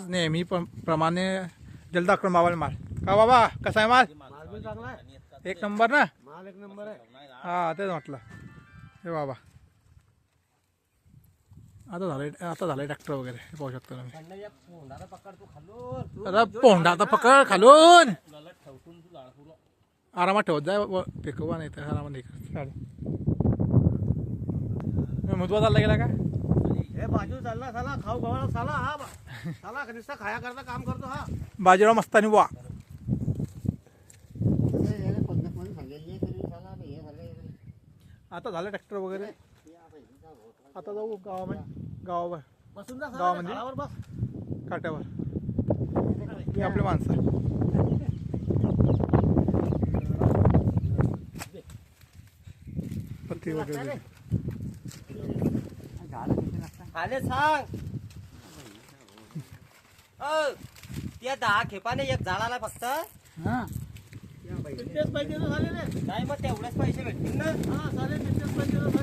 नेहमी प्रमाणे जलदाखल मावाला माल का बाबा कसा आहे माल? माल पण चांगला आहे, एक नंबर ना. माल एक नंबर आहे. हा तेच म्हटलं. हे बाबा आता झालंय ट्रॅक्टर वगैरे हे पाहू शकता तुम्ही. आता पोंडा आता पकड खालून आरामात ठेवत जाय पिकवा नाही तर आरामात नाही महत्वा चालला गेला का हे बाजू चालला साला खाऊ गव्हाला साला हा साला नुसता खाया करता काम करतो हा. बाजीराव मस्तानी बुवा. आता झालं ट्रॅक्टर वगैरे. आता जाऊ गावावर बसून जा गावामध्ये? झाडावर बस. काट्यावर ही आपली माणसं. पत्ती वगैरे आले सांग त्या 10 खेपाने एक झाडाला फक्त तेच पाहिजे ना झाले रे. नाही मग तेवढेच पैसे भेटतील ना. हा झाले तेच पाहिजे ना.